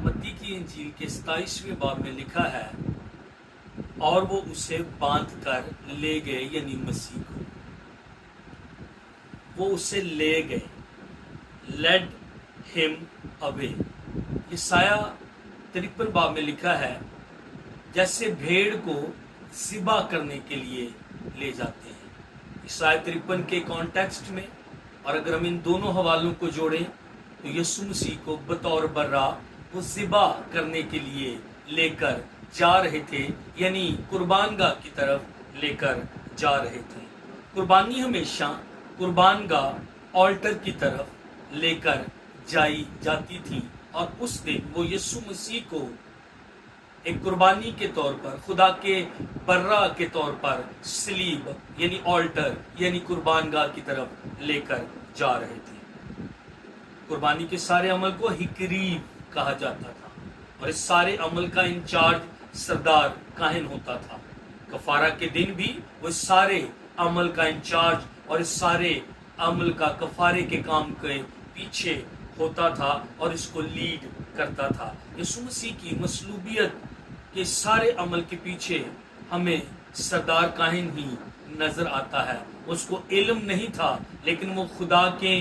मत्ती की इंजील के 27वें बाब में लिखा है, और वो उसे बांध कर ले गए, यानी मसीह को वो उसे ले गए, लेड हिम अवे। ईसाया 53 बाब में लिखा है, जैसे भेड़ को ज़िबा करने के लिए ले जाते हैं। ईसाया 53 के कॉन्टेक्स्ट में, और अगर हम इन दोनों हवालों को जोड़ें तो यीशु मसीह को बतौर बर्रा वो ज़िबा करने के लिए लेकर जा रहे थे, यानी कुर्बानगाह की तरफ लेकर जा रहे थे। कुर्बानी हमेशा कुर्बानगाह ऑल्टर की तरफ लेकर जाई जाती थी, और उस दिन वो यीशु मसीह को एक कुर्बानी के तौर पर, खुदा के बर्रा के तौर पर सलीब यानी ऑल्टर यानी कुर्बानगाह की तरफ लेकर जा रहे थे। कुर्बानी के सारे अमल को हिकरीब कहा जाता था, और इस सारे अमल का इंचार्ज सरदार काहिन होता था। कफारा के दिन भी वो सारे अमल का इंचार्ज और इस सारे अमल का कफारे के काम के पीछे होता था और इसको लीड करता था। यीशु मसीह की मसलूबियत के सारे अमल के पीछे हमें सरदार काहिन ही नजर आता है। उसको इल्म नहीं था, लेकिन वो खुदा के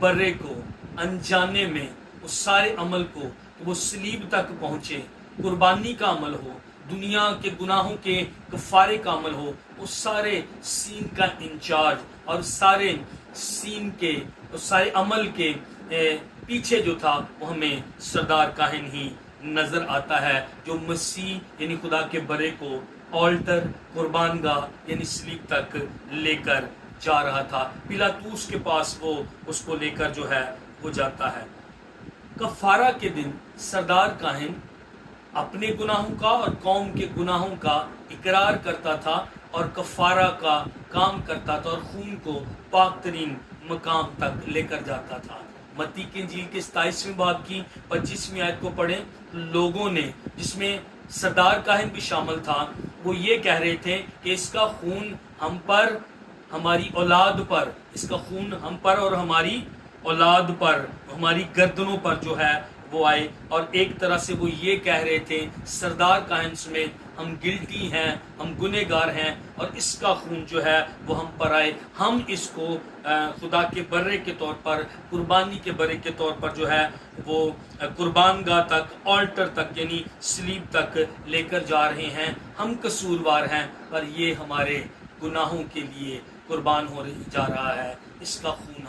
बर्रे को अनजाने में उस सारे अमल को वो सलीब तक पहुंचे, कुर्बानी का अमल हो, दुनिया के गुनाहों के कफारे का अमल हो, उस सारे सीन का इंचार्ज और सारे सीन के उस सारे अमल के पीछे जो था वो हमें सरदार काहिन ही नजर आता है, जो मसीह यानी खुदा के बरे को ऑल्टर कुर्बानगाह यानी सलीब तक लेकर जा रहा था। पिलातूस के पास वो उसको लेकर जो है वो जाता है। कफारा के दिन सरदार काहिन अपने गुनाहों का और कौम के गुनाहों का इकरार करता था और कफारा का काम करता था और खून को पाक तरीन मकाम तक लेकर जाता था। मत्ती की इंजील के 27वें बाब की 25वीं आयत को पढ़ें, लोगों ने, जिसमें सरदार काहिन भी शामिल था, वो ये कह रहे थे कि इसका खून हम पर, हमारी औलाद पर, इसका खून हम पर और हमारी औलाद पर, हमारी गर्दनों पर जो है वो आए। और एक तरह से वो ये कह रहे थे सरदार काहिन समेत, हम गिल्टी हैं, हम गुनहगार हैं, और इसका खून जो है वो हम पर आए, हम इसको खुदा के बर्रे के तौर पर, कुर्बानी के बर्रे के तौर पर जो है वो कुर्बानगाह तक, ऑल्टर तक यानी सलीब तक लेकर जा रहे हैं। हम कसूरवार हैं, पर ये हमारे गुनाहों के लिए कुर्बान हो जा रहा है, इसका खून